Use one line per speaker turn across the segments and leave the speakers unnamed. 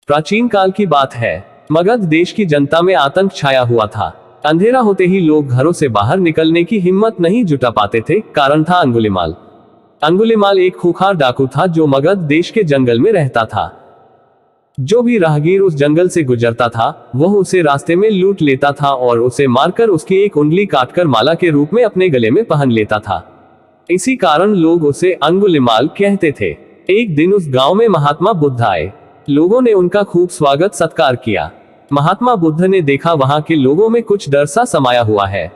प्राचीन काल की बात है। मगध देश की जनता में आतंक छाया हुआ था। अंधेरा होते ही लोग घरों से बाहर निकलने की हिम्मत नहीं जुटा पाते थे। कारण था अंगुलिमाल। अंगुलिमाल एक खूंखार डाकू था जो मगध देश के जंगल में रहता था। जो भी राहगीर उस जंगल से गुजरता था वह उसे रास्ते में लूट लेता था और उसे मारकर उसकी एक उंगली काटकर माला के रूप में अपने गले में पहन लेता था। इसी कारण लोग उसे अंगुलिमाल कहते थे। एक दिन उस गांव में महात्मा बुद्ध आए। लोगों ने उनका खूब स्वागत सत्कार किया। महात्मा बुद्ध ने देखा वहां के लोगों में कुछ डर सा समाया हुआ है।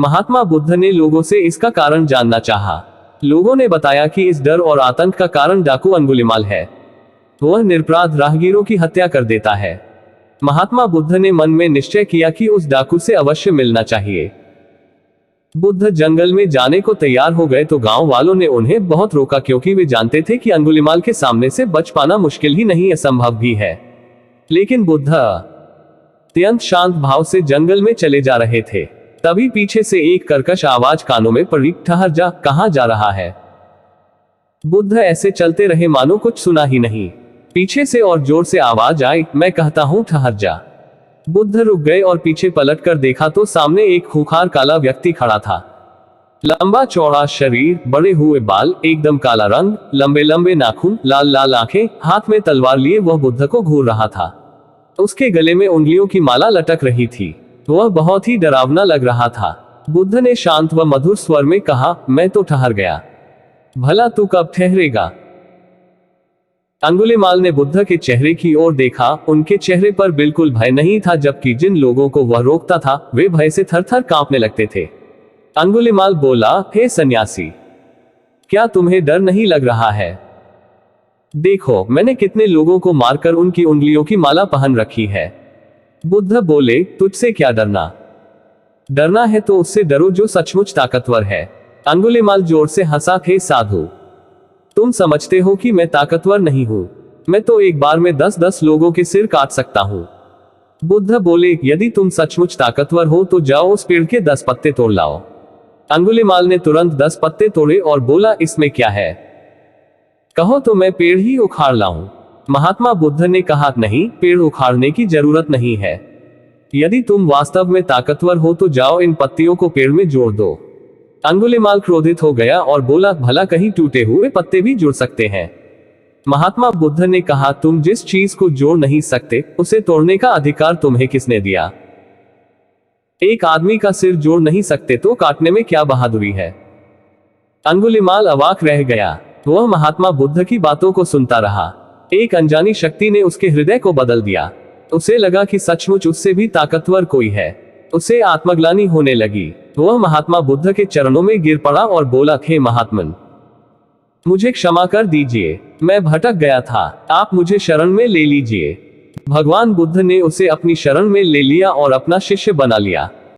महात्मा बुद्ध ने लोगों से इसका कारण जानना चाहा। लोगों ने बताया कि इस डर और आतंक का कारण डाकू अंगुलिमाल है। वह निरपराध राहगीरों की हत्या कर देता है। महात्मा बुद्ध ने मन में निश्चय किया कि उस डाकू से अवश्य मिलना चाहिए। बुद्ध जंगल में जाने को तैयार हो गए तो गांव वालों ने उन्हें बहुत रोका, क्योंकि वे जानते थे कि अंगुलिमाल के सामने से बच पाना मुश्किल ही नहीं असंभव भी है। लेकिन बुद्ध अत्यंत शांत भाव से जंगल में चले जा रहे थे। तभी पीछे से एक कर्कश आवाज कानों में पड़ी, ठहर जा, कहां जा रहा है। बुद्ध ऐसे चलते रहे मानो कुछ सुना ही नहीं। पीछे से और जोर से आवाज आई, मैं कहता हूं ठहर जा। बुद्ध रुक गए और पीछे पलट कर देखा तो सामने एक खूंखार काला व्यक्ति खड़ा था। लंबा चौड़ा शरीर, बड़े हुए बाल, एकदम काला रंग, लंबे लंबे नाखून, लाल लाल आंखें, हाथ में तलवार लिए वह बुद्ध को घूर रहा था। उसके गले में उंगलियों की माला लटक रही थी। वह बहुत ही डरावना लग रहा था। बुद्ध ने शांत व मधुर स्वर में कहा, मैं तो ठहर गया, भला तू कब ठहरेगा। अंगुलिमाल ने बुद्ध के चेहरे की ओर देखा। उनके चेहरे पर बिल्कुल भय नहीं था, जबकि जिन लोगों को वह रोकता था वे भय से थर-थर कांपने लगते थे। अंगुलिमाल बोला, हे सन्यासी, क्या तुम्हें डर नहीं लग रहा है? देखो, मैंने कितने लोगों को मारकर उनकी उंगलियों की माला पहन रखी है। बुद्ध बोले, तुझसे क्या डरना? डरना है तो उससे डरो जो सचमुच ताकतवर है। अंगुलिमाल जोर से हंसा, हे साधु, तुम समझते हो कि मैं ताकतवर नहीं हूं। मैं तो एक बार में 10-10 लोगों के सिर काट सकता हूं। बुद्ध बोले, यदि तुम सचमुच ताकतवर हो तो जाओ उस पेड़ के 10 पत्ते तोड़ लाओ। अंगुलिमाल ने तुरंत 10 पत्ते तोड़े और बोला, इसमें क्या है, कहो तो मैं पेड़ ही उखाड़ लाऊं। महात्मा बुद्ध ने कहा, नहीं, पेड़ उखाड़ने की जरूरत नहीं है। यदि तुम वास्तव में ताकतवर हो तो जाओ इन पत्तियों को पेड़ में जोड़ दो। अंगुलिमाल क्रोधित हो गया और बोला, भला कहीं टूटे हुए पत्ते भी जुड़ सकते हैं। महात्मा बुद्ध ने कहा, तुम जिस चीज को जोड़ नहीं सकते उसे तोड़ने का अधिकार तुम्हें किसने दिया? एक आदमी का सिर जोड़ नहीं सकते तो काटने में क्या बहादुरी है? अंगुलिमाल अवाक रह गया। वह महात्मा बुद्ध की बातों को सुनता रहा। एक अनजानी शक्ति ने उसके हृदय को बदल दिया। उसे लगा कि सचमुच उससे भी ताकतवर कोई है। उसे आत्मग्लानि होने लगी। वह महात्मा बुद्ध के चरणों में गिर पड़ा और बोला, हे महात्मन, मुझे क्षमा कर दीजिए, मैं भटक गया था, आप मुझे शरण में ले लीजिए। भगवान बुद्ध ने उसे अपनी शरण में ले लिया और अपना शिष्य बना लिया।